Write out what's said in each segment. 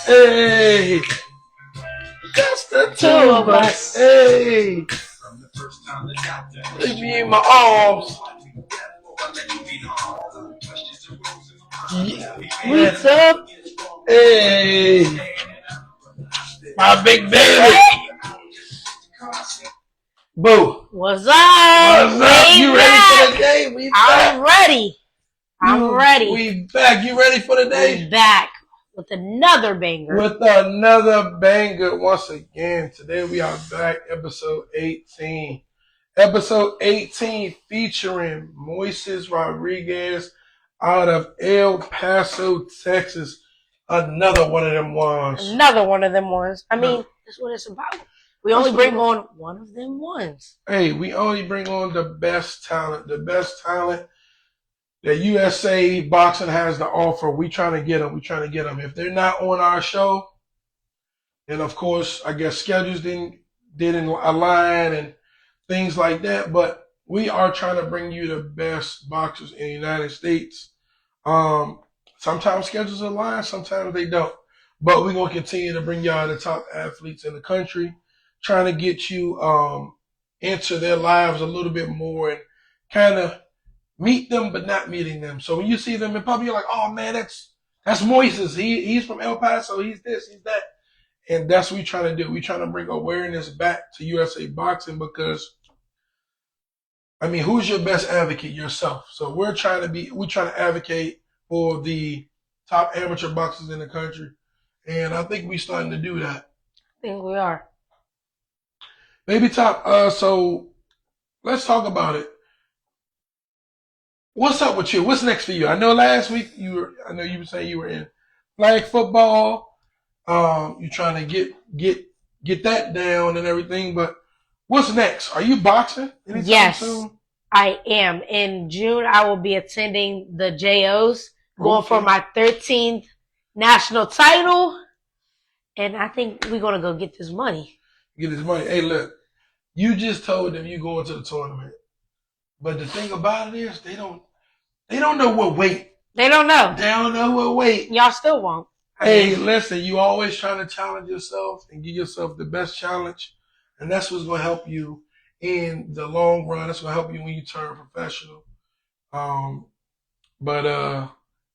Hey, just the two of us. Hey, leave me in my arms. What's up? Hey, my big baby. Boo. What's up? What's up? You ready for the day? I'm ready. I'm ready. We back. You ready for the day? We back with another banger. With another banger once again. Today we are back, episode 18. Episode 18 featuring Moises Rodriguez out of El Paso, Texas. Another one of them ones. I mean, that's what it's about. We only bring on one of them ones. Hey, we only bring on the best talent. The best talent that USA Boxing has to offer. We trying to get them. If they're not on our show, then of course, I guess schedules didn't align and things like that. But we are trying to bring you the best boxers in the United States. Sometimes schedules align, sometimes they don't. But we're gonna continue to bring y'all the top athletes in the country, trying to get you into their lives a little bit more and kind of meet them but not meeting them. So when you see them in public, you're like, oh man, that's Moises. He's from El Paso, he's this, he's that. And that's what we're trying to do. We're trying to bring awareness back to USA Boxing because I mean, who's your best advocate? Yourself. So we're trying to advocate for the top amateur boxers in the country. And I think we're starting to do that. I think we are. Baby Top, so let's talk about it. What's up with you? What's next for you? I know last week you were saying you were in flag football. You're trying to get that down and everything, but what's next? Are you boxing anytime soon? I am. In June, I will be attending the JOs, going for my 13th national title, and I think we're going to go get this money. Get this money. Hey, look, you just told them you're going to the tournament, but the thing about it is they don't know what weight. They don't know. They don't know what weight. Y'all still won't. Hey, listen, you always trying to challenge yourself and give yourself the best challenge, and that's what's going to help you in the long run. That's going to help you when you turn professional.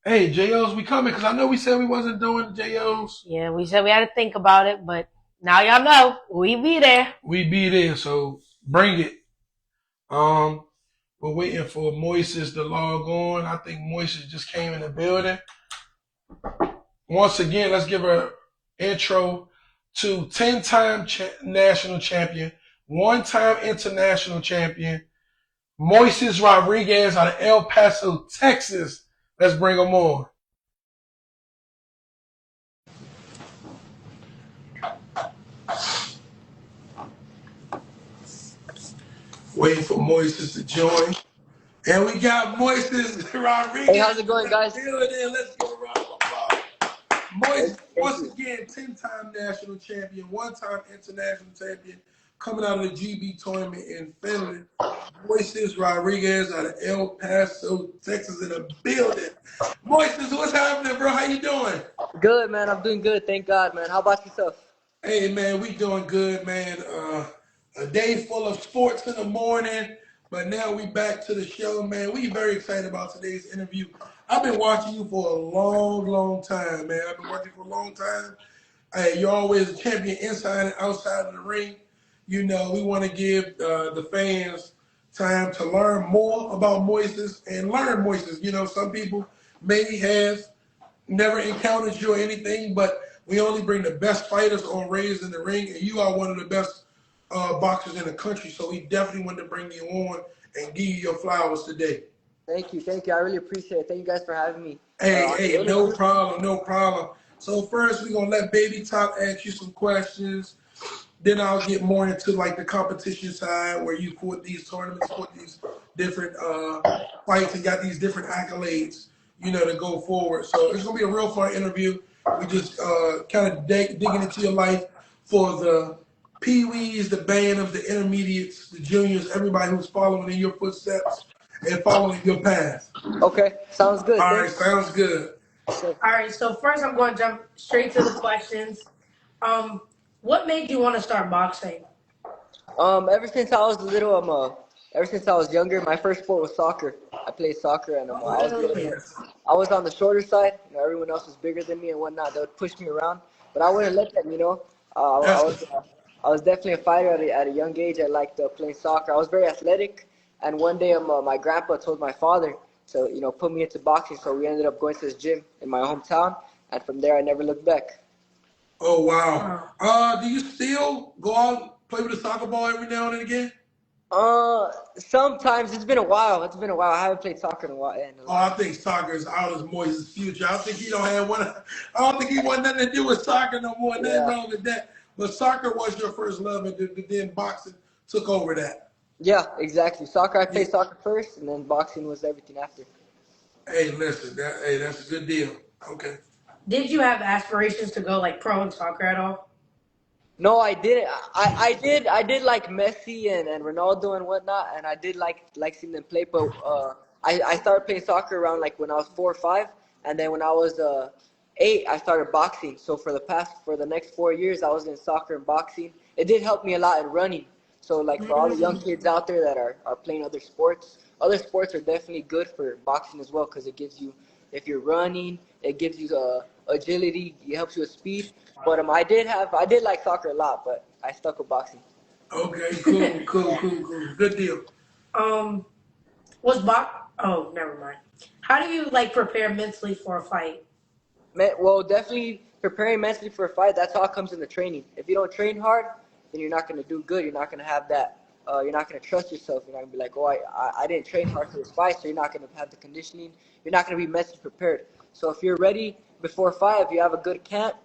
Hey, JOs, we coming because I know we said we wasn't doing the JOs. Yeah, we said we had to think about it, but now y'all know we be there. We be there, so bring it. We're waiting for Moises to log on. I think Moises just came in the building. Once again, let's give her intro to 10-time national champion, 1-time international champion, Moises Rodriguez out of El Paso, Texas. Let's bring him on. Waiting for Moises to join. And we got Moises Rodriguez. Hey, how's it going, guys? Let's give a round of applause. Moises, once again, 10-time national champion, 1-time international champion, coming out of the GB tournament in Finland. Moises Rodriguez out of El Paso, Texas, in the building. Moises, what's happening, bro? How you doing? Good, man. I'm doing good. Thank God, man. How about yourself? Hey, man, we doing good, man. A day full of sports in the morning, but now we back to the show, man. We very excited about today's interview. I've been watching you for a long, long time, man. I've been watching you for a long time. Hey, you're always a champion inside and outside of the ring. You know, we want to give the fans time to learn more about Moises and learn Moises. You know, some people maybe have never encountered you or anything, but we only bring the best fighters on Raised in the Ring, and you are one of the best boxers in the country, so we definitely want to bring you on and give you your flowers today. Thank you. I really appreciate it. Thank you guys for having me. Hey, no problem. So first, we're going to let Baby Top ask you some questions. Then I'll get more into like the competition side where you fought these tournaments, fought these different fights and got these different accolades, you know, to go forward. So it's going to be a real fun interview. We just kind of digging into your life for the Pee-wees, the Bantams, the intermediates, the juniors, everybody who's following in your footsteps and following your path. Okay, sounds good. All right, sounds good. So, All right, so first I'm going to jump straight to the questions. Um, what made you want to start boxing? ever since I was little, ever since I was younger, my first sport was soccer. I played soccer, and I was Really? I was on the shorter side. Everyone else was bigger than me and whatnot. They would push me around, but I wouldn't let them. That's I was definitely a fighter at a young age. I liked playing soccer. I was very athletic, and one day, my grandpa told my father to, put me into boxing. So we ended up going to this gym in my hometown, and from there, I never looked back. oh wow. Oh. Do you still go out play with a soccer ball every now and again? Sometimes it's been a while. It's been a while. I haven't played soccer in a while, in a Oh, long I time. think soccer is out of Moises' future. I think he don't have one. I don't think he want nothing to do with soccer no more. Nothing Yeah. wrong with that. But soccer was your first love, and then boxing took over that. Yeah, exactly. Soccer, I Yeah. played soccer first, and then boxing was everything after. Hey, listen. Hey, that's a good deal. Okay. Did you have aspirations to go like pro in soccer at all? No, I didn't. I did like Messi and Ronaldo and whatnot, and I did like seeing them play. But I started playing soccer around like when I was 4 or 5, and then when I was 8, I started boxing. So for the next 4 years, I was in soccer and boxing. It did help me a lot in running. So like for all the young Mm. kids out there that are playing other sports are definitely good for boxing as well because it gives you, if you're running, it gives you agility, it helps you with speed. But I did like soccer a lot, but I stuck with boxing. Okay. Cool. Cool. Yeah. Cool. Cool. Good deal. um, was box? Oh, never mind. How do you like prepare mentally for a fight? Well, definitely preparing mentally for a fight. That's all comes in the training. If you don't train hard, then you're not gonna do good. You're not gonna have that. You're not gonna trust yourself. You're not gonna be like, oh, I didn't train hard for this fight, so you're not gonna have the conditioning. You're not gonna be mentally prepared. So if you're ready before a fight, if you have a good camp,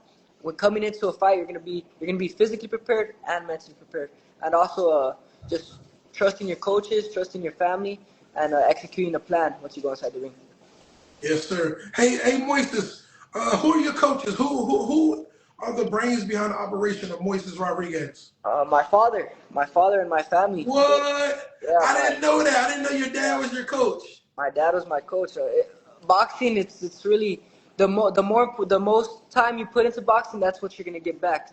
when coming into a fight, you're gonna be physically prepared and mentally prepared, and also just trusting your coaches, trusting your family, and executing a plan once you go inside the ring. Yes, sir. Hey, Moises. Who are your coaches? Who are the brains behind the operation of Moises Rodriguez? My father, and my family. What? Yeah, I didn't know that. I didn't know your dad was your coach. my dad was my coach. Boxing, it's really the most time you put into boxing, that's what you're gonna get back.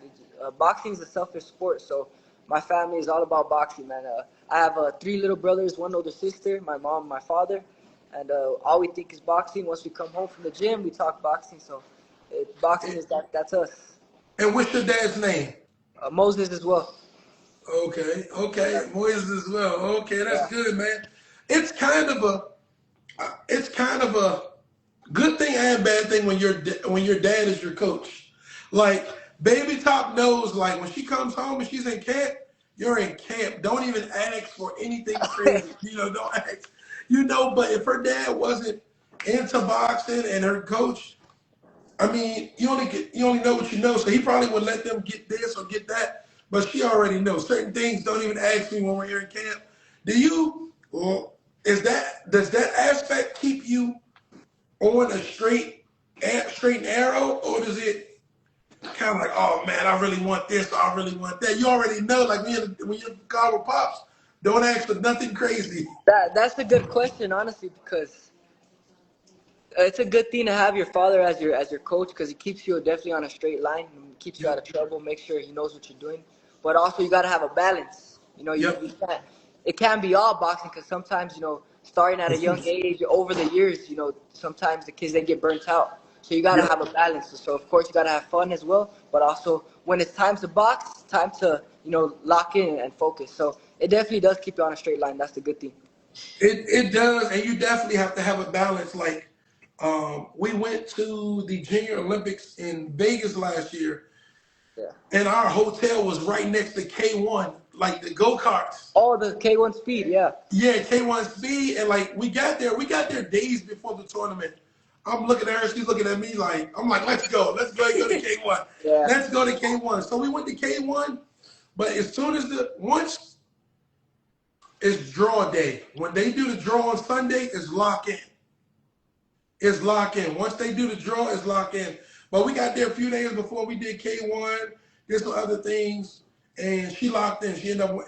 Boxing is a selfish sport, so my family is all about boxing, man. I have 3 little brothers, 1 older sister, my mom, my father, and all we think is boxing. Once we come home from the gym, we talk boxing. So, boxing is that's us. And what's your dad's name? Moses as well. Okay, okay, Moises as well. Okay, that's Yeah. good, man. It's kind of a, it's kind of a good thing and bad thing when when your dad is your coach. Like Baby Top knows, like when she comes home and she's in camp, you're in camp. Don't even ask for anything crazy. Don't ask. But if her dad wasn't into boxing and her coach, I mean, you only know what you know. So he probably would let them get this or get that, but she already knows certain things. Don't even ask me when we're here in camp. Do you? Well, does that aspect keep you on a straight and arrow, or does it kind of like, oh man, I really want this, or I really want that? You already know, like when you call with pops, don't ask for nothing crazy. That's a good question, honestly, because it's a good thing to have your father as your coach because he keeps you definitely on a straight line, and keeps you out Yep, of trouble, make sure he knows what you're doing. But also you got to have a balance. You yep. can't, it can't be all boxing because sometimes starting at a young age over the years, sometimes the kids they get burnt out. So you got to Yep. have a balance. So of course you got to have fun as well, but also when it's time to box, time to lock in and focus. So it definitely does keep you on a straight line. That's the good thing. It does, and you definitely have to have a balance. Like, we went to the Junior Olympics in Vegas last year, Yeah. and our hotel was right next to K1, like the go karts. Oh, the K1 speed, yeah. Yeah, K1 speed, and like we got there days before the tournament. I'm looking at her, she's looking at me like, I'm like, let's go and go to K1. Yeah. Let's go to K1. So we went to K1, but as soon as once it's draw day, when they do the draw on Sunday, it's lock in. It's lock in. Once they do the draw, it's lock in. But we got there a few days before we did K1, did some other things, and she locked in.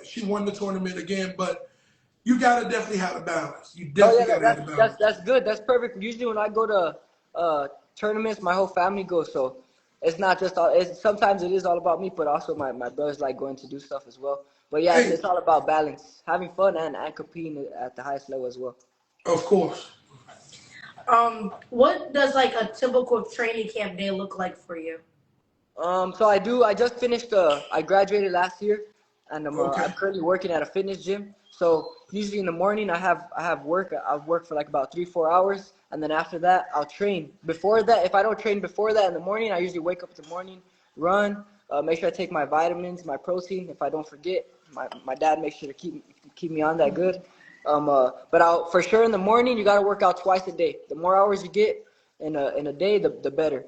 She won the tournament again, but you gotta definitely have a balance. You Oh yeah, definitely gotta have a that's balance. good. That's perfect. Usually when I go to tournaments, my whole family goes. So it's not just all. Sometimes it is all about me, but also my brothers like going to do stuff as well. But yeah, Hey, it's all about balance, having fun and competing at the highest level as well. of course. What does like a typical training camp day look like for you? So I do. I just finished. I graduated last year, and Okay. I'm currently working at a fitness gym. So usually in the morning I have work. I've worked for like about 3-4 hours, and then after that I'll train. Before that, if I don't train before that in the morning, I usually wake up in the morning, run, make sure I take my vitamins, my protein. If I don't forget, my dad makes sure to keep me on that good. But I'll for sure in the morning you gotta work out twice a day. The more hours you get in a day, the better.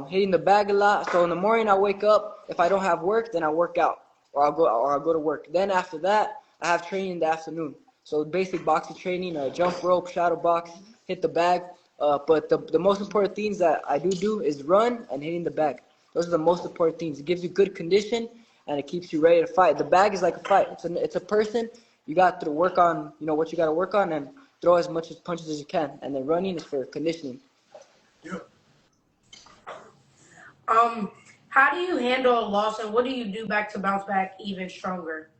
Hitting the bag a lot. So in the morning I wake up. If I don't have work, then I work out, or I'll go to work. Then after that, I have training in the afternoon. So basic boxing training, jump rope, shadow box, hit the bag. But the most important things that I do is run and hitting the bag. Those are the most important things. It gives you good condition and it keeps you ready to fight. The bag is like a fight. It's a person. You got to work on what you got to work on and throw as much punches as you can. And then running is for conditioning. Yep. How do you handle a loss, and what do you do back to bounce back even stronger?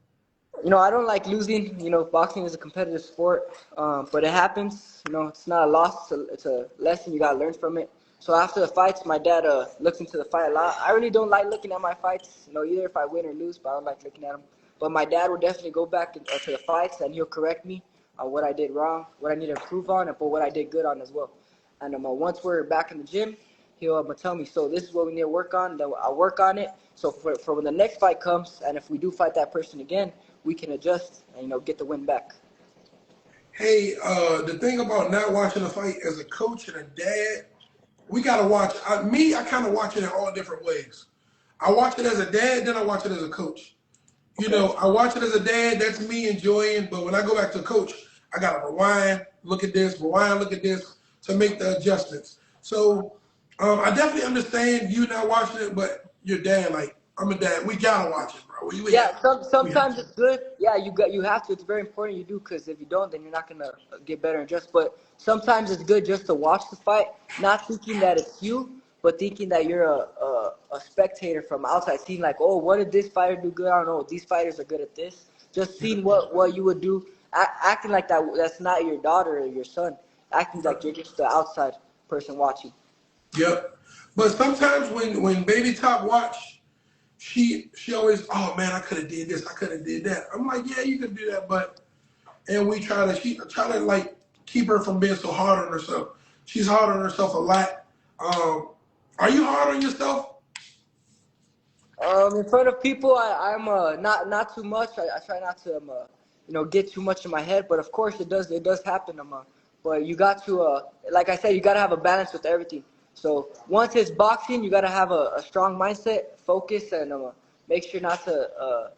I don't like losing. Boxing is a competitive sport, but it happens. It's not a loss. It's a lesson. You got to learn from it. So after the fights, my dad looks into the fight a lot. I really don't like looking at my fights, either if I win or lose, but I don't like looking at them. But my dad will definitely go back to the fights, and he'll correct me on what I did wrong, what I need to improve on, and but what I did good on as well. And once we're back in the gym, he'll tell me, so this is what we need to work on. Then I'll work on it. So for when the next fight comes, and if we do fight that person again, we can adjust and get the win back. Hey, the thing about not watching a fight as a coach and a dad, we gotta watch. I kind of watch it in all different ways. I watch it as a dad, then I watch it as a coach. Okay. I watch it as a dad. That's me enjoying. But when I go back to coach, I gotta rewind, look at this, rewind, look at this to make the adjustments. So I definitely understand you not watching it, but your dad, like I'm a dad, we gotta watch it, bro. Yeah, We have sometimes to. it's good. Yeah, you have to. It's very important you do because if you don't, then you're not gonna get better and just. But sometimes it's good just to watch the fight, not thinking that it's you, but thinking that you're a spectator from outside, seeing like, oh, what did this fighter do good? I don't know. These fighters are good at this. Just seeing what you would do, acting like that's not your daughter or your son, acting like you're just the outside person watching. Yep. But sometimes when baby top watch, she always, oh man, I could have did this, I could have did that. I'm like, yeah, you could do that, but and we try to like keep her from being so hard on herself. She's hard on herself a lot. Are you hard on yourself? In front of people, I'm not too much. I try not to get too much in my head. But of course, it does happen. But you got to like I said, you got to have a balance with everything. So once it's boxing, you got to have a strong mindset, focus, and make sure not to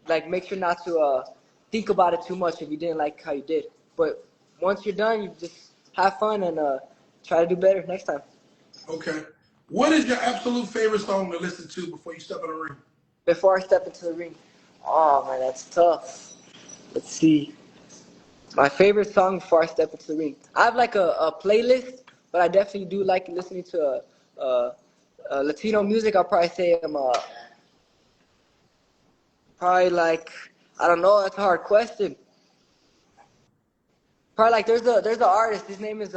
make sure not to think about it too much if you didn't like how you did. But once you're done, you just have fun and try to do better next time. Okay. What is your absolute favorite song to listen to before you step in the ring? Before I step into the ring, oh man, that's tough. Let's see. My favorite song before I step into the ring. I have like a playlist, but I definitely do like listening to Latino music. I'll probably say I'm probably like I don't know. That's a hard question. Probably like there's a artist. His name is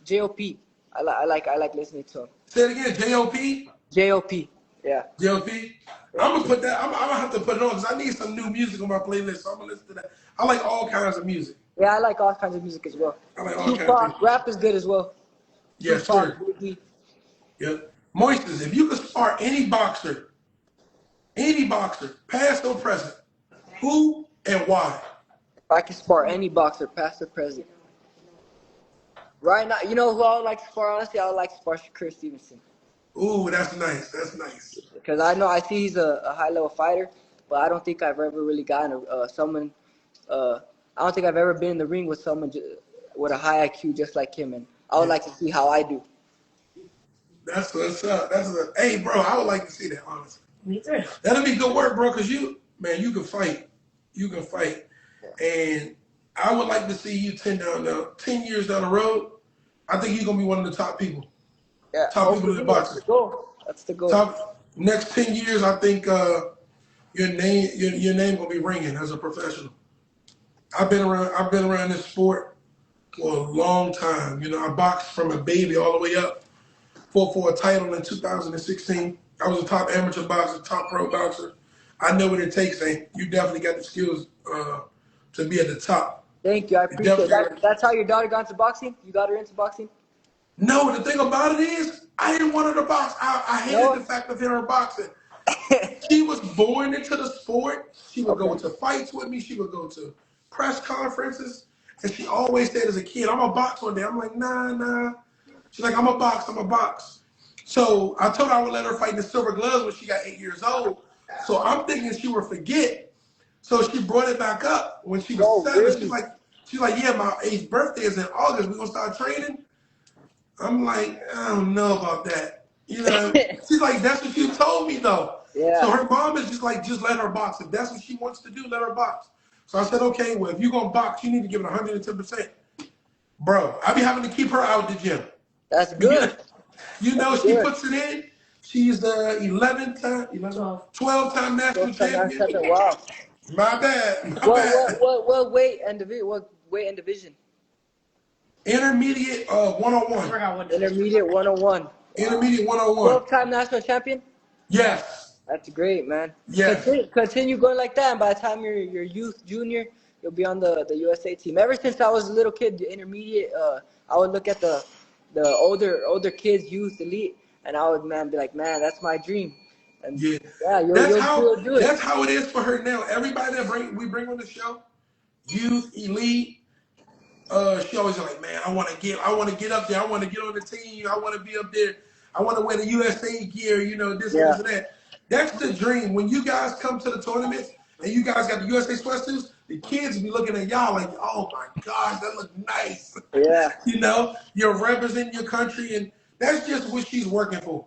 J.O.P. I like listening to him. Say it again, J.O.P. J.O.P. Yeah. J.O.P. Yeah. I'm gonna put that. I'm gonna have to put it on because I need some new music on my playlist. So I'm gonna listen to that. I like all kinds of music. Yeah, I like all kinds of music as well. I like all kinds of music. Tupac, rap is good as well. Yes, Tupac, sir. Biggie. Yeah. Moises, if you could spar any boxer, past or present, who and why? If I can spar any boxer, past or present. Right now, you know who I would like to spar? Honestly, I would like to spar Shakur Stevenson. Ooh, that's nice. That's nice. Because I see he's a high level fighter, but I don't think I've ever really gotten someone. I don't think I've ever been in the ring with someone with a high IQ just like him, and I would Yeah. like to see how I do. That's what's up. Hey, bro, I would like to see that, honestly. Me too. That'll be good work, bro, because you can fight. You can fight. And I would like to see you 10 years down the road. I think you're gonna be one of the top people. Yeah, Top people in hopefully that's boxing. the goal. That's the goal. Top next 10 years, I think your name gonna be ringing as a professional. I've been around this sport for a long time. You know, I boxed from a baby all the way up. Fought for a title in 2016. I was a top amateur boxer, top pro boxer. I know what it takes, and you definitely got the skills to be at the top. Thank you. I You appreciate definitely. that. That's how your daughter got into boxing? You got her into boxing? No, the thing about it is, I didn't want her to box. I hated No? the fact of her boxing. She was born into the sport. She would go Okay. to fights with me. She would go to press conferences. And she always said as a kid, I'm going to box one day. I'm like, nah. She's like, I'm a box. So I told her I would let her fight in the silver gloves when she got 8 years old. So I'm thinking she would forget. So she brought it back up when she was Oh, 7. really? She's like, yeah, my 8th birthday is in August. We're going to start training. I'm like, I don't know about that. You know, she's like, that's what you told me though. Yeah. So her mom is just like, just let her box. If that's what she wants to do, let her box. So I said, okay, well, if you're going to box, you need to give it 110%. Bro, I be having to keep her out the gym. That's good. You know, That's she good. puts it in. She's the 12 time national champion. Wow. My bad. My bad. What weight and division? What weight and division? Intermediate 101. Intermediate 101. Intermediate 101. 12-time national champion? Yes. That's great, man. Yes. Continue going like that, and by the time you're youth junior, you'll be on the USA team. Ever since I was a little kid, the intermediate, I would look at the older kids, youth, elite, and I would be like, man, that's my dream. And Yeah. you'll do it. That's how it is for her now. Everybody that we bring on the show, youth, elite, she always like, man, I want to get up there. I want to get on the team. I want to be up there. I want to wear the USA gear. You know, this and that. That's the dream. When you guys come to the tournaments and you guys got the USA sweatsuits, the kids be looking at y'all like, oh my gosh, that look nice. Yeah. You know, you're representing your country, and that's just what she's working for.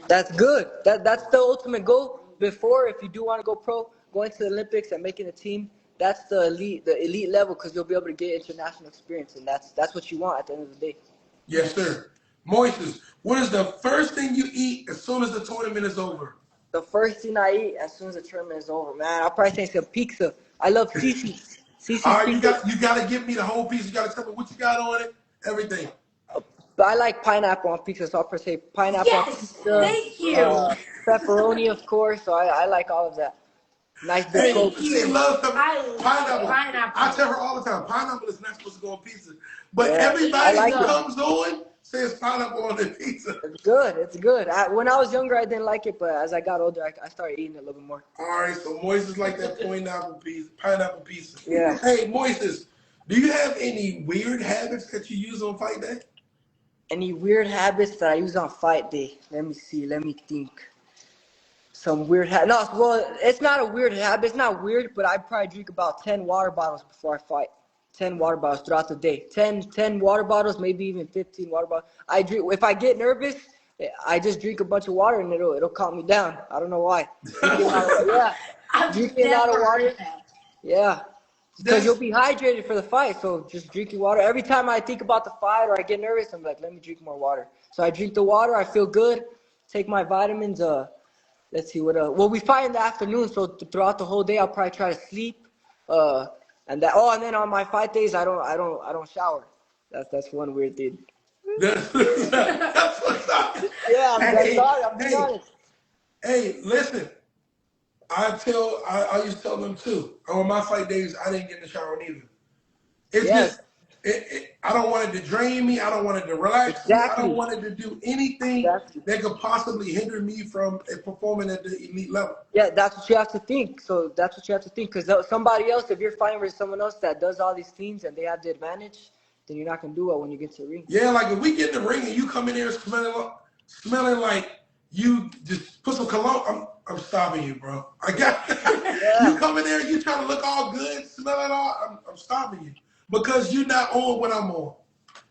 That's good. That's the ultimate goal. Before, if you do want to go pro, going to the Olympics and making a team, that's the elite level, because you'll be able to get international experience, and that's what you want at the end of the day. Yes, sir. Moises, what is the first thing you eat as soon as the tournament is over? The first thing I eat as soon as the tournament is over, man, I'll probably say some pizza. I love Cece's. All right, you got to give me the whole piece. You got to tell me what you got on it, everything. But I like pineapple on pizza, so I'll probably say pineapple on pizza. Thank you. Pepperoni, of course, so I like all of that. Nice big Coke. She loves the I love pineapple. I tell her all the time, pineapple is not supposed to go on pizza. But Yeah, everybody I like who it. comes on says pineapple on their pizza. It's good. It's good. When I was younger, I didn't like it, but as I got older, I started eating it a little bit more. All right, so Moises like that pineapple pizza. Yeah. Hey, Moises, do you have any weird habits that you use on fight day? Any weird habits that I use on fight day? Let me see. Let me think. Some weird habit. No, well, it's not a weird habit. It's not weird, but I probably drink about 10 water bottles before I fight. 10 water bottles throughout the day. 10 water bottles, maybe even 15 water bottles. I drink. If I get nervous, I just drink a bunch of water and it'll calm me down. I don't know why. Drinking a lot of water. Yeah. Because you'll be hydrated for the fight, so just drinking water. Every time I think about the fight or I get nervous, I'm like, let me drink more water. So I drink the water, I feel good, take my vitamins. Let's see what. Well, we fight in the afternoon, so throughout the whole day, I'll probably try to sleep. And then on my fight days, I don't shower. That's one weird thing. That's what's up. Yeah, I'm being honest. Hey, listen. I used to tell them too. On my fight days, I didn't get in the shower neither. It's just, I don't want it to drain me. I don't want it to relax me. I don't want it to do anything that could possibly hinder me from performing at the elite level. Yeah, that's what you have to think. So that's what you have to think. Because somebody else, if you're fighting with someone else that does all these things and they have the advantage, then you're not going to do well when you get to the ring. Yeah, like if we get in the ring and you come in there smelling like you just put some cologne, I'm stopping you, bro. You come in there, you trying to look all good, smelling all, I'm stopping you. Because you're not on when I'm on.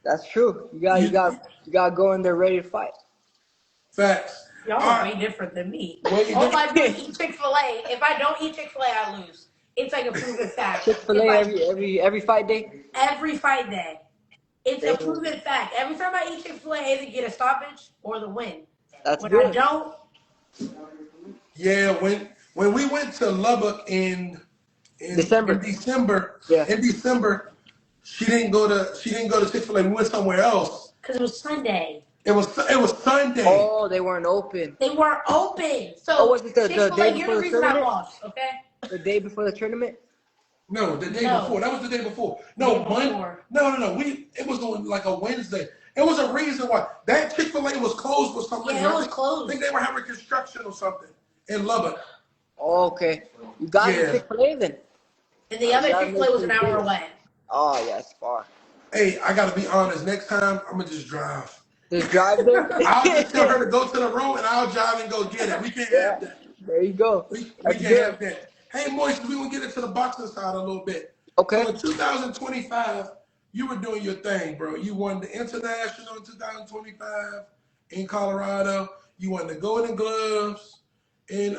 That's true. You got to go in there ready to fight. Facts. Y'all are way different than me. If I do eat Chick-fil-A, if I don't eat Chick-fil-A, I lose. It's like a proven fact. Chick-fil-A every fight day? Every fight day. It's a proven fact. Every time I eat Chick-fil-A, I either get a stoppage or the win. That's When I good. don't, Yeah, when we went to Lubbock in December. December, Yeah. she didn't go to Chick-fil-A. We went somewhere else. because it was Sunday. It was Sunday. Oh, they weren't open. They weren't open. Oh, So was it the day Chick-fil-A, you're before the the reason I tournament? lost, okay? The day before the tournament? No, the day No. before. That was the day before. Day No, before. No. It was on like a Wednesday. It was a reason why that Chick-fil-A was closed for some reason. Yeah, it was I closed. think they were having construction or something in Lubbock. Oh, okay. You got Yeah. Chick-fil-A then? And the other That Chick-fil-A makes was an it hour good. away. Oh, yeah, it's far. Hey, I gotta be honest. Next time, I'm gonna just drive. Just drive there? I'll just tell her to go to the room, and I'll drive and go get it. We can't Yeah, have that. there you go. We That's can't good. have that. Hey, Moises, we gonna get into the boxing side a little bit. Okay. So in 2025, you were doing your thing, bro. You won the international in 2025 in Colorado. You won the Golden Gloves. And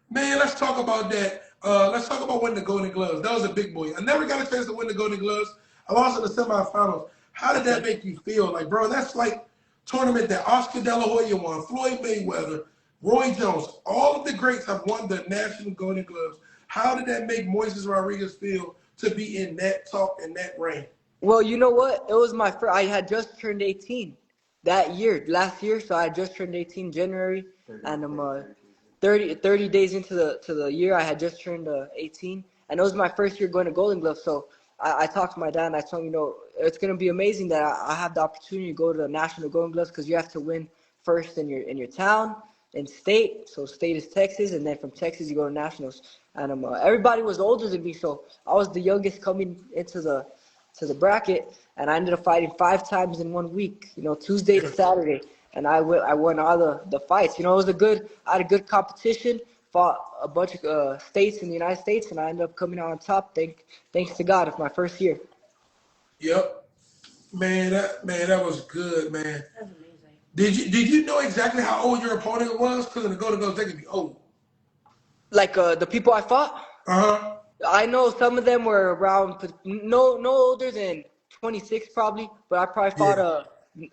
man, let's talk about that. Let's talk about winning the Golden Gloves. That was a big boy. I never got a chance to win the Golden Gloves. I lost in the semifinals. How did that make you feel? Like, bro, that's like tournament that Oscar De La Hoya won, Floyd Mayweather, Roy Jones. All of the greats have won the national Golden Gloves. How did that make Moises Rodriguez feel to be in that talk and that reign? Well, you know what? It was my first. I had just turned 18 that year, last year. So I had just turned 18 January, and I'm 30 days into the year. I had just turned 18, and it was my first year going to Golden Glove. So I talked to my dad, and I told him, it's gonna be amazing that I have the opportunity to go to the national Golden Gloves because you have to win first in your town and state. So state is Texas, and then from Texas you go to nationals. And everybody was older than me, so I was the youngest coming into the bracket, and I ended up fighting 5 times in 1 week. Tuesday to Saturday, and I won all the fights. I had a good competition. Fought a bunch of states in the United States, and I ended up coming out on top. Thanks to God, it's my first year. Yep. Man, that was good, man. That's amazing. Did you know exactly how old your opponent was? Because in the Golden Gloves, they could be old. Like the people I fought, Uh-huh. I know some of them were around no older than 26 probably, but I probably fought Yeah.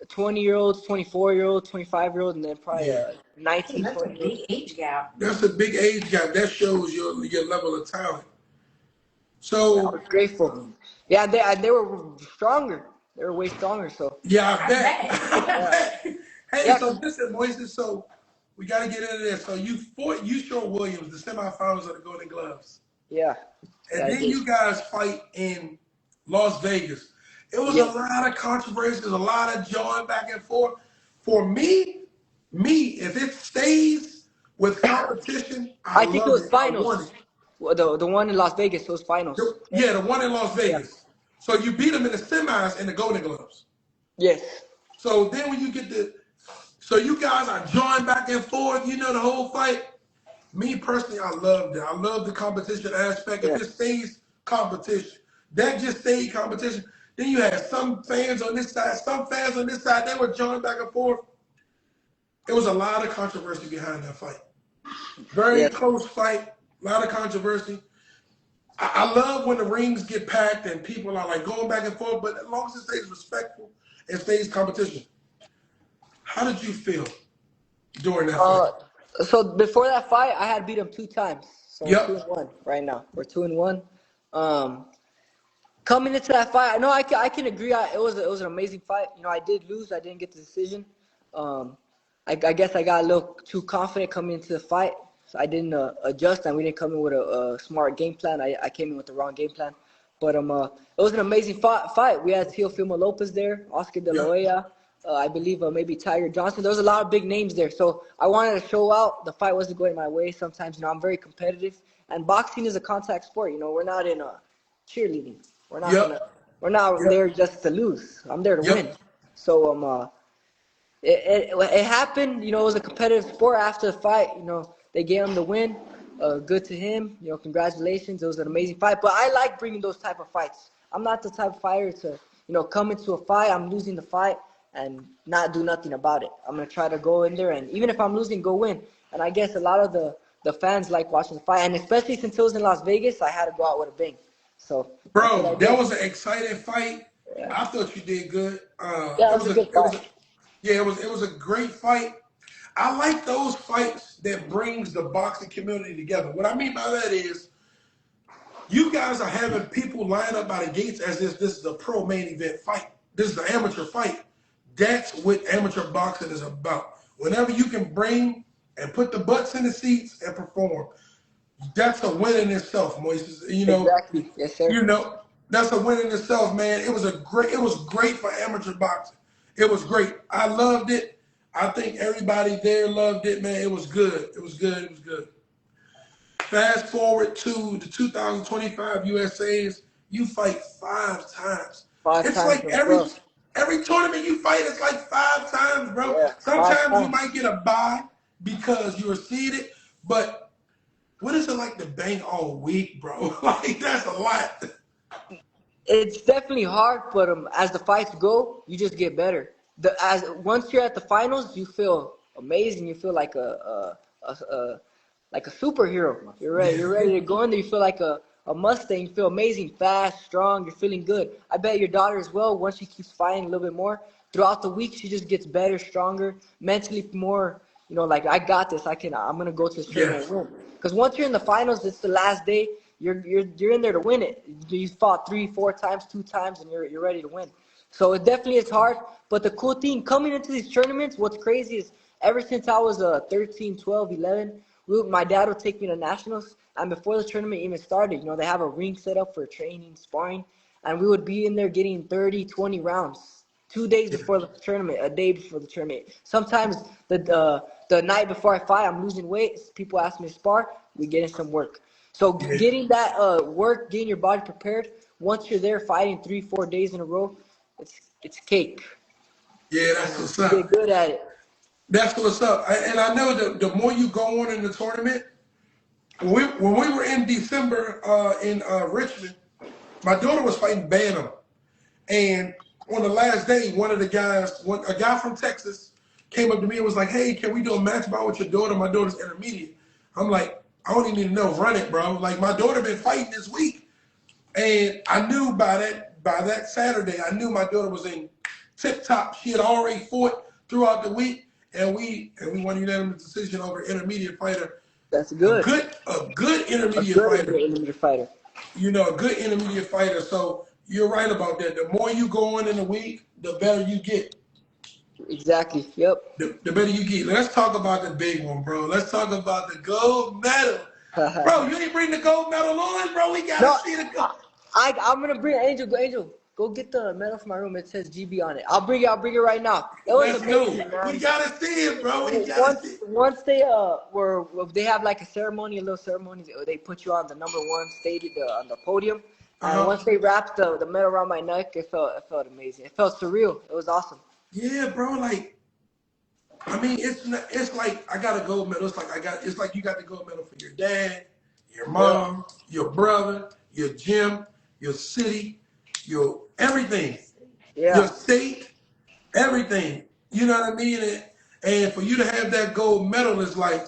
20-year-olds, 24-year-old, 25-year-old, and then probably Yeah. 19, That's a 20. big age gap. That's a big age gap. That shows your level of talent. I So was grateful. Yeah, they were stronger. They were way stronger. So yeah, I bet. bet. I bet. Hey, Yeah. so listen, Moises, so we gotta get into this. So you fought Sean Williams, the semifinals of the Golden Gloves. yeah, And yeah, I then did. you guys fight in Las Vegas. It was Yeah. a lot of controversies, a lot of jawing back and forth. For me, if it stays with competition, I I think it love was it. I want finals. it. Well, the one in Las Vegas was finals. Yeah, the one in Las Yeah. Vegas. So you beat them in the semis in the Golden Gloves. Yes. So then when you so you guys are jawing back and forth, the whole fight. Me personally, I loved it. I love the competition aspect. Yeah. If it stays competition, that just stayed competition. Then you had some fans on this side, some fans on this side. They were jawing back and forth. It was a lot of controversy behind that fight. Very Yes. close fight. A lot of controversy. I love when the rings get packed and people are like going back and forth, but as long as it stays respectful and stays competition. How did you feel during that fight? So before that fight, I had beat him 2 times. So Yep. we're 2-1 right now. We're 2-1. Coming into that fight, I can agree. It was an amazing fight. I did lose. I didn't get the decision. I guess I got a little too confident coming into the fight. So I didn't adjust, and we didn't come in with a smart game plan. I came in with the wrong game plan. But it was an amazing fight. We had Teofimo Lopez there, Oscar De La Yep. Hoya, I believe maybe Tiger Johnson. There was a lot of big names there. So I wanted to show out. The fight wasn't going my way. Sometimes, I'm very competitive. And boxing is a contact sport. We're not in cheerleading. Yep. We're not Yep. there just to lose. I'm there to Yep. win. So it happened. It was a competitive sport. After the fight, they gave him the win. Good to him. Congratulations. It was an amazing fight. But I like bringing those type of fights. I'm not the type of fighter to come into a fight. I'm losing the fight and not do nothing about it. I'm gonna try to go in there, and even if I'm losing, go win. And I guess a lot of the fans like watching the fight, and especially since it was in Las Vegas, I had to go out with a bang. So that's what I Bro, did. that was an exciting fight. Yeah, I thought you did good. yeah, It it was was a a good it was fight. a yeah, it was a great fight. I like those fights that brings the boxing community together. What I mean by that is you guys are having people line up by the gates as if this is a pro main event fight. This is an amateur fight. That's what amateur boxing is about. Whenever you can bring and put the butts in the seats and perform, that's a win in itself, Moises. Exactly. Yes, sir. You know, that's a win in itself, man. It was great for amateur boxing. It was great. I loved it. I think everybody there loved it, man. It was good. It was good. It was good. Fast forward to the 2025 USA's, you fight 5 times. Five It's times like in a row. every tournament you fight, it's like 5 times, bro. Yeah, five Sometimes you times. might get a bye because you were seeded, but what is it like to bang all week, bro? Like that's a lot. It's definitely hard, but as the fights go, you just get better. As once you're at the finals, you feel amazing. You feel like a superhero. You're ready. You're Yeah. ready to go in there. You feel like a Mustang. You feel amazing, fast, strong. You're feeling good. I bet your daughter as well. Once she keeps fighting a little bit more throughout the week, she just gets better, stronger, mentally more. Like I got this. I can. I'm gonna go to this tournament Yes. and win. Because once you're in the finals, it's the last day. You're in there to win it. You fought 3, 4 times, 2 times, and you're ready to win. So it definitely is hard. But the cool thing coming into these tournaments, what's crazy is ever since I was 13, 12, 11, my dad would take me to nationals. And before the tournament even started, they have a ring set up for training, sparring, and we would be in there getting 30, 20 rounds. 2 days Yeah. before the tournament, a day before the tournament. Sometimes the night before I fight, I'm losing weight. People ask me to spar. We get in some work. So Yeah. getting that work, getting your body prepared. Once you're there fighting 3, 4 days in a row, it's cake, Yeah, that's and what's you get up. good at it. That's what's up. And I know the more you go on in the tournament, when we were in December in Richmond, my daughter was fighting Bantam. And on the last day, a guy from Texas came up to me and was like, "Hey, can we do a match bout with your daughter? My daughter's intermediate." I'm like, "I don't even need to know. Run it, bro." Like my daughter been fighting this week, and I knew by that Saturday, I knew my daughter was in tip top. She had already fought throughout the week, and we won unanimous decision over intermediate fighter, That's a good. good A intermediate good fighter. intermediate fighter. A good intermediate fighter. So you're right about that. The more you go on in the week, the better you get. Exactly. Yep. The better you get. Let's talk about the big one, bro. Let's talk about the gold medal. Bro, you ain't bring the gold medal on, bro. We gotta No, see the gold. I'm gonna bring Angel. Angel, go get the medal from my room. It says GB on it. I'll bring it. I'll bring it right now. It was Let's go. amazing, We man. gotta see it, bro. We gotta see Once it. once they have like a ceremony, a little ceremony. They put you on the number one stage on the podium, and Uh-huh. once they wrapped the medal around my neck, it felt amazing. It felt surreal. It was awesome. Yeah, bro. Like, I mean, it's like I got a gold medal. It's like you got the gold medal for your dad, your Yep. mom, your brother, your gym, your city, your everything, your Yeah. state, everything. You know what I mean? And for you to have that gold medal is like,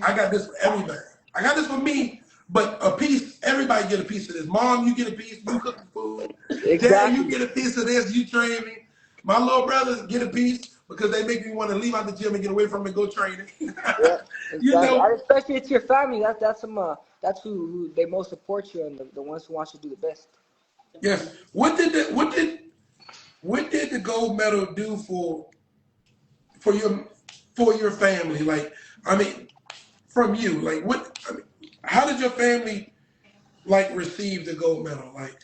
I got this for everybody. I got this for me, but a piece, everybody get a piece of this. Mom, you get a piece, you cook the food. Dad, you Exactly. get a piece of this, you train me. My little brothers get a piece because they make me want to leave out the gym and get away from it and go training. Yeah. you Exactly. know, And especially it's your family. That's who they most support you and the ones who want you to do the best. yes. What did the gold medal do for your for your family? Like, I mean, from you, like what? I mean, how did your family like receive the gold medal? Like,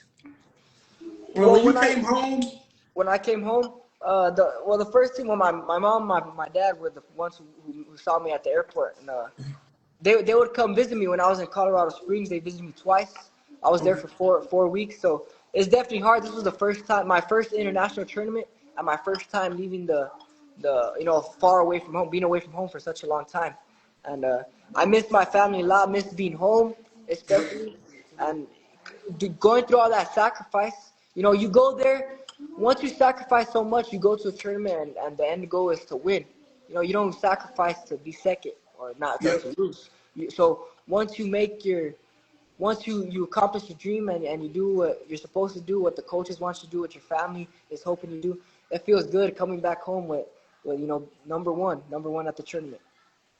when Well, you came home, when I came home, the first thing when my mom, my dad were the ones who saw me at the airport, and they would come visit me when I was in Colorado Springs. They visited me twice. I was there okay, for four weeks, so it's definitely hard. This was the first time, my first international tournament, and my first time leaving the far away from home, being away from home for such a long time, and I missed my family a lot. Missed being home, yeah, especially, and going through all that sacrifice. You go there. Once you sacrifice so much, you go to a tournament, and the end goal is to win. You don't sacrifice to be second or not yeah, to lose. So once you make once you accomplish your dream and you do what you're supposed to do, what the coaches want you to do, what your family is hoping you do, it feels good coming back home with number one at the tournament.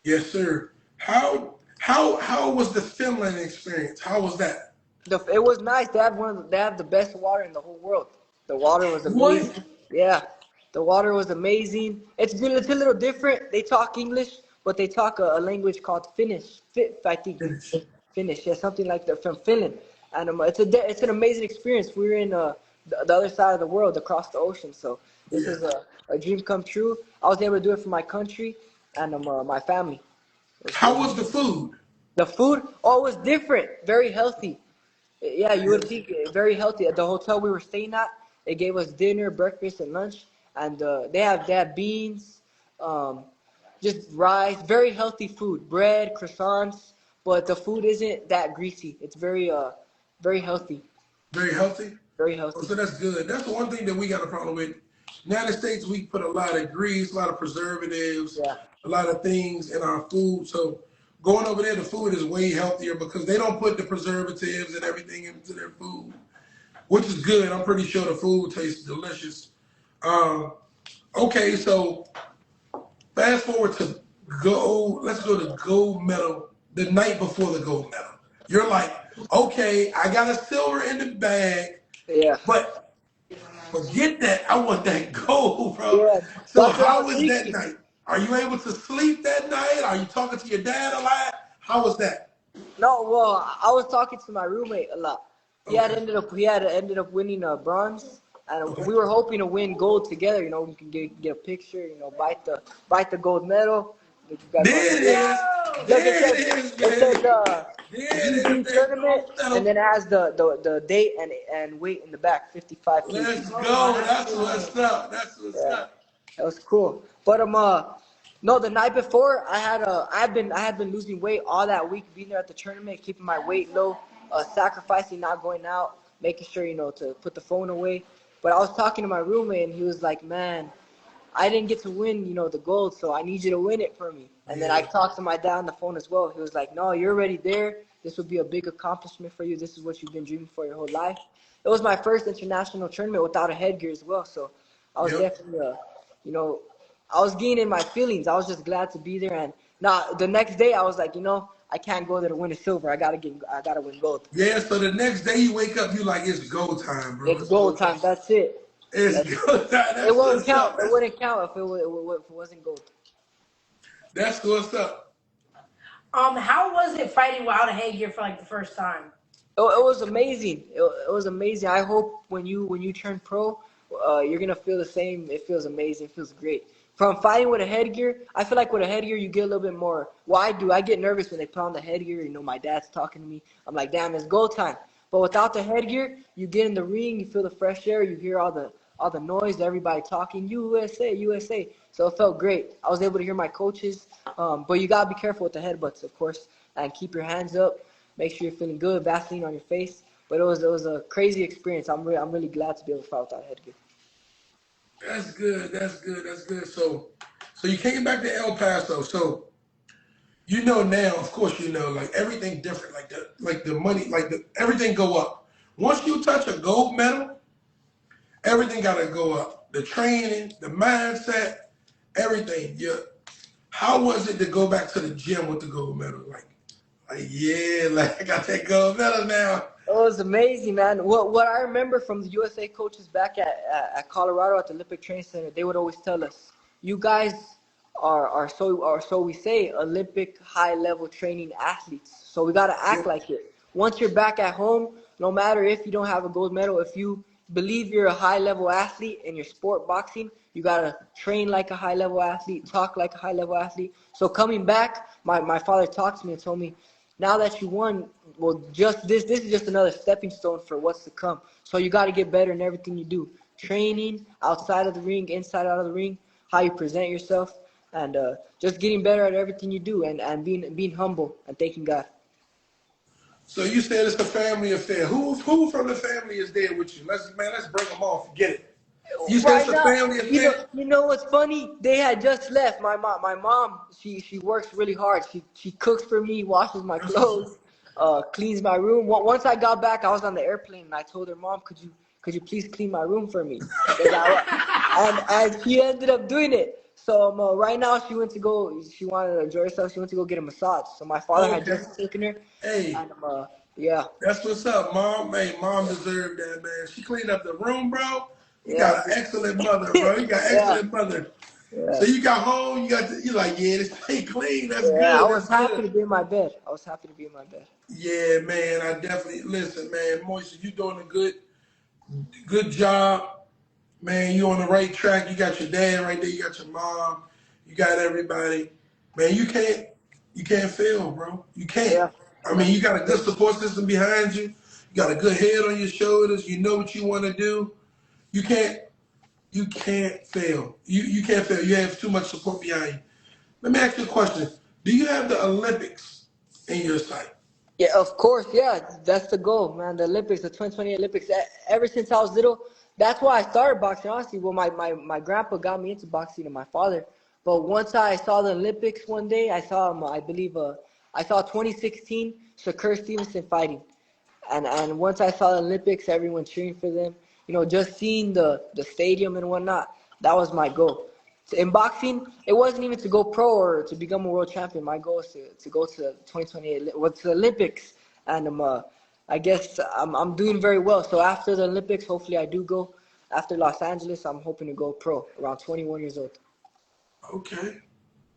Yes, sir. How was the Finland experience? How was that? It was nice. They have the best water in the whole world. The water was What? amazing. Yeah, the water was amazing. It's a little different. They talk English, but they talk a language called Finnish. I think Finish. Finnish, yeah, something like that from Finland. And it's an amazing experience. We're in the other side of the world, across the ocean. So this Yeah. is a dream come true. I was able to do it for my country and my family. How was the food? The food, oh, it was different, very healthy. Yeah, you would Yes. think very healthy. At the hotel we were staying at, they gave us dinner, breakfast, and lunch, and they have beans, um, just rice, very healthy food, bread, croissants. But the food isn't that greasy. It's very healthy, Very healthy. very Oh, healthy. so that's good. That's the one thing that we got a problem with. United States, we put a lot of grease, a lot of preservatives, Yeah, a lot of things in our food. So going over there, the food is way healthier because they don't put the preservatives and everything into their food, which is good. I'm pretty sure the food tastes delicious. Um, okay, so fast forward to gold. Let's go to gold medal the night before the gold medal. You're like, okay, I got a silver in the bag, yeah, but forget that. I want that gold, bro. yeah. So That's what I how was was that thinking. night? Are you able to sleep that night? Are you talking to your dad a lot? How was that? No, well, I was talking to my roommate a lot. Okay. He had ended up winning bronze, and Okay. we were hoping to win gold together. We can get a picture. Bite the gold medal. You guys want There to it see it? is. Look, it There says it is, it says man. There it is, DD that tournament, gold and medal. then it has the date and weight in the back, 55 Let's kg. go. That's what's up. That's what's Yeah, up. that was cool. But no, the night before I had been losing weight all that week, being there at the tournament, keeping my weight low, sacrificing not going out, making sure to put the phone away. But I was talking to my roommate, and he was like, "Man, I didn't get to win, the gold, so I need you to win it for me." And then I Yeah. talked to my dad on the phone as well. He was like, "No, you're already there. This would be a big accomplishment for you. This is what you've been dreaming for your whole life." It was my first international tournament without a headgear as well, so I was Yep. definitely, you know, I was gaining my feelings. I was just glad to be there. And now the next day, I was like, I can't go there to win a silver. I gotta win gold. Yeah, so the next day you wake up, you like, it's go time, bro. It's It's go gold time. time. That's it. It's That's go time. it. That's Won't what's count. up. It wouldn't count if it wasn't gold. That's what's up. How was it fighting without a headgear for like the first time? It was amazing. It was amazing. I hope when you turn pro, you're gonna feel the same. It feels amazing. It feels great. From fighting with a headgear, I feel like with a headgear you get a little bit more. Well, I do. I get nervous when they put on the headgear. My dad's talking to me. I'm like, damn, it's go time. But without the headgear, you get in the ring, you feel the fresh air, you hear all the noise, everybody talking USA, USA. So it felt great. I was able to hear my coaches. But you gotta be careful with the headbutts, of course, and keep your hands up. Make sure you're feeling good, Vaseline on your face. But it was a crazy experience. I'm really glad to be able to fight without headgear. That's good. That's good. That's good. So you came back to El Paso. So now, of course, like everything different, like the money, everything go up. Once you touch a gold medal, everything gotta go up. The training, the mindset, everything. Yeah. How was it to go back to the gym with the gold medal? Yeah, like I got that gold medal now. It was amazing, man. What I remember from the USA coaches back at Colorado at the Olympic Training Center, they would always tell us, "You guys are so we say Olympic high level training athletes. So we gotta act Yep. like it. Once you're back at home, no matter if you don't have a gold medal, if you believe you're a high level athlete in your sport, boxing, you gotta train like a high level athlete, talk like a high level athlete." So coming back, my father talked to me and told me, now that you won, well, just this is just another stepping stone for what's to come. So you got to get better in everything you do. Training, outside of the ring, inside out of the ring, how you present yourself, and just getting better at everything you do, and being humble and thanking God. So you said it's a family affair. Who from the family is there with you? Let's bring them off. Get it. You said it's Right a now, family you know, affair. you know what's funny? They had just left. My mom, she works really hard. She cooks for me, washes my That's what's clothes. up. cleans my room. Once I got back, I was on the airplane and I told her, Mom, could you please clean my room for me? And she ended up doing it. So right now she went to go. She wanted to enjoy herself. She went to go get a massage. So my father had Okay. just taken her. Hey, And yeah, that's what's up, Mom. Hey, Mom deserved that, man. She cleaned up the room, bro. You yeah, got an excellent mother, bro. You got yeah, excellent mother. yeah. So you got home, you're like, yeah, this thing clean. That's Yeah, I good. was That's happy good. to be in my bed. I was happy to be in my bed. Yeah, man. I definitely listen, man. Moises, you doing a good job, man. You on the right track. You got your dad right there. You got your mom. You got everybody, man. You can't fail, bro. You can't. Yeah, I yeah, mean, you got a good support system behind you. You got a good head on your shoulders. You know what you want to do. You can't. You can't fail. You can't fail. You have too much support behind you. Let me ask you a question. Do you have the Olympics in your sight? yeah. Of course, yeah. That's the goal, man. The Olympics, the 2020 Olympics. Ever since I was little, that's why I started boxing. Honestly, well, my grandpa got me into boxing and my father. But once I saw the Olympics one day, I saw him. I believe I saw 2016 Shakur Stevenson fighting. And once I saw the Olympics, everyone cheering for them. Just seeing the stadium and whatnot, that was my goal. In boxing, it wasn't even to go pro or to become a world champion. My goal is to go to 2028, well, to the Olympics, and I guess I'm doing very well. So after the Olympics, hopefully I do go. After Los Angeles, I'm hoping to go pro around 21 years old. Okay.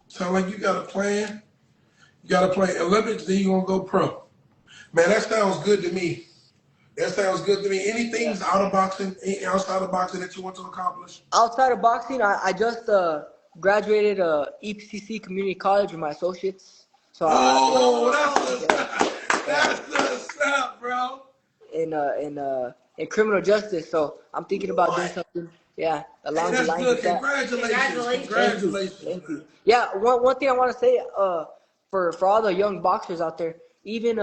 Sound like you got a plan. You got to play Olympics, then you gonna go pro. Man, that sounds good to me. That sounds good to me. Yeah. Anything's out of boxing, outside of boxing that you want to accomplish? Outside of boxing, I just graduated EPCC Community College with my associates. So Oh, that's what's yeah, up. yeah, That's what's up, bro. in criminal justice. So I'm thinking about doing What? something, yeah, Hey, along the that's lines good. of that. Congratulations. Thank you, Congratulations, thank man. you. Yeah, one thing I want to say, for all the young boxers out there, even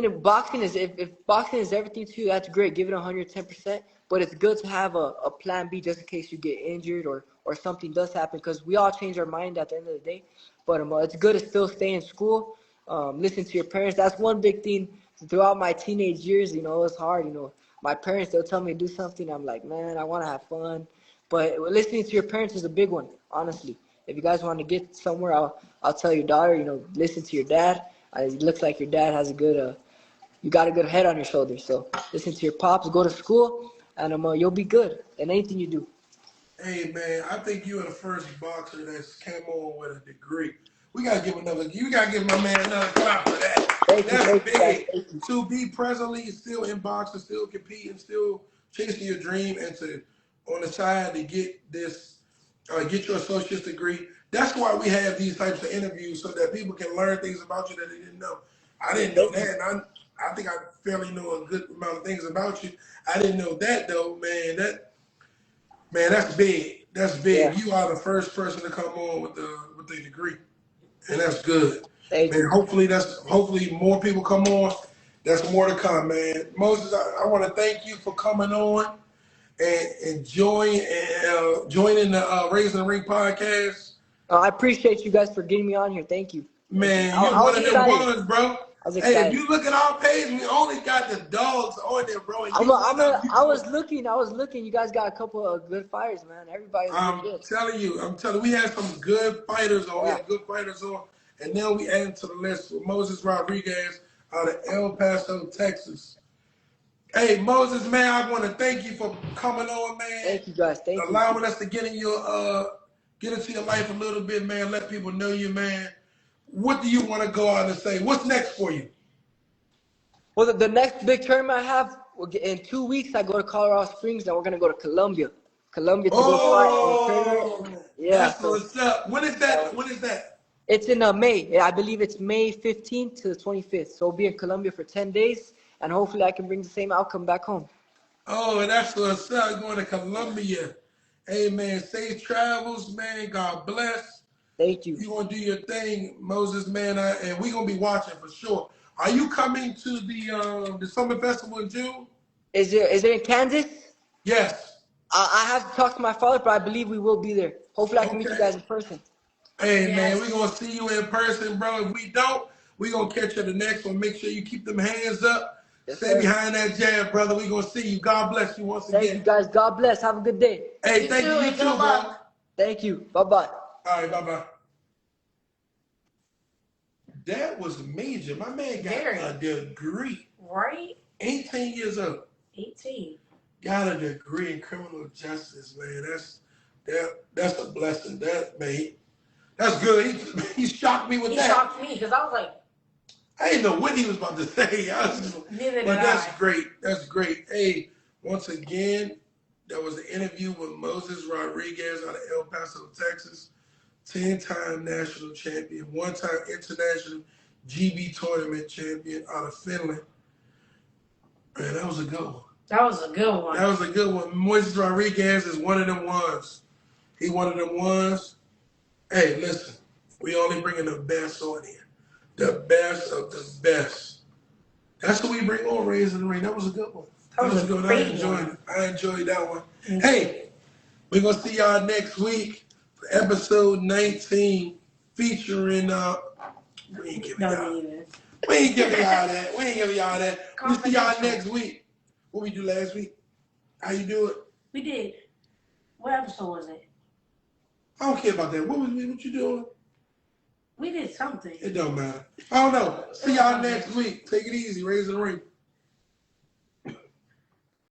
if boxing is if boxing is everything to you, that's great. Give it 110%. But it's good to have a plan B just in case you get injured or something does happen, because we all change our mind at the end of the day. But it's good to still stay in school, listen to your parents. That's one big thing throughout my teenage years. It was hard. My parents, they'll tell me to do something. I'm like, man, I want to have fun. But listening to your parents is a big one, honestly. If you guys want to get somewhere, I'll tell your daughter, listen to your dad. It looks like your dad has you got a good head on your shoulders. So listen to your pops, go to school, and you'll be good in anything you do. Hey, man, I think you are the first boxer that's came on with a degree. We gotta give another. You gotta give my man another clap for that. That's Thank you guys, big. thank you. To be presently still in boxing, still competing, still chasing your dream, and to on the side to get get your associate's degree. That's why we have these types of interviews so that people can learn things about you that they didn't know. I didn't know Thank you. that, and I think I fairly know a good amount of things about you. I didn't know that though, man. That's big. That's Yeah, big. You are the first person to come on with the degree, and that's good, thank man. you. Hopefully more people come on. That's more to come, man. Moses, I want to thank you for coming on and joining the Raising the Ring podcast. I appreciate you guys for getting me on here. Thank you. Thank you. Man, I, you're I one was of them excited. ones, bro. I was Hey, if excited. you look at our page, we only got the dogs on there, bro. And you one of them. I was looking. I was looking. You guys got a couple of good fighters, man. Everybody's real good. I'm telling you, we had some good fighters on. We Yeah. had good fighters on. And now we add to the list with Moises Rodriguez out of El Paso, Texas. Hey, Moses, man, I want to thank you for coming on, man. Thank you guys. Thank you. Allowing us to get into your life a little bit, man. Let people know you, man. What do you want to go out and say? What's next for you? Well, the next big tournament I have in 2 weeks, I go to Colorado Springs, and we're gonna go to Colombia, to go fight in a tournament. Oh, Yeah, that's so what's up. When is that? When is that? it's in May. Yeah, I believe it's May 15th to the 25th. So we'll be in Colombia for 10 days, and hopefully I can bring the same outcome back home. Oh, that's what's up. Going to Colombia. Hey, man, safe travels, man. God bless. Thank you. You gonna do your thing, Moses, man, and we gonna be watching for sure. Are you coming to the Summer Festival in June? Is it in Kansas? Yes. I have to talk to my father, but I believe we will be there. Hopefully I can meet you Okay. guys in person. Hey, man, we gonna see you in person, bro. If we don't, We're going to catch you at the next one. Make sure you keep them hands up. Yes, Stay sir. behind that jab, brother. We're going to see you. God bless you once Thank again. you, guys. God bless. Have a good day. Hey, thank you. You too, bro. Thank you. Bye-bye. All right, bye-bye. That was major. My man got a degree. Right? 18 years old. 18. Got a degree in criminal justice, man. That's a blessing. That's good. He shocked me with that. He shocked me because I was like, I didn't know what he was about to say. Neither did that's I. great. That's great. Hey, once again, that was an interview with Moises Rodriguez out of El Paso, Texas. 10-time national champion, 1-time international GB tournament champion out of Finland. Man, that was a good one. That was a good one. That was a good one. Moises Rodriguez is one of them ones. He one of them ones. Hey, listen, we only bringing the best on here. The best of the best. That's what we bring on Raising the Ring. That was a good one. That was a good one. I enjoyed it. I enjoyed that one. Hey, we're going to see y'all next week for episode 19 featuring, we ain't giving y'all that. We ain't giving y'all that. We'll see y'all next week. What we do last week? How you do it? We did. What episode was it? I don't care about that. What you doing? We did something. It don't matter. I don't know. See y'all next week. Take it easy. Raising the Ring.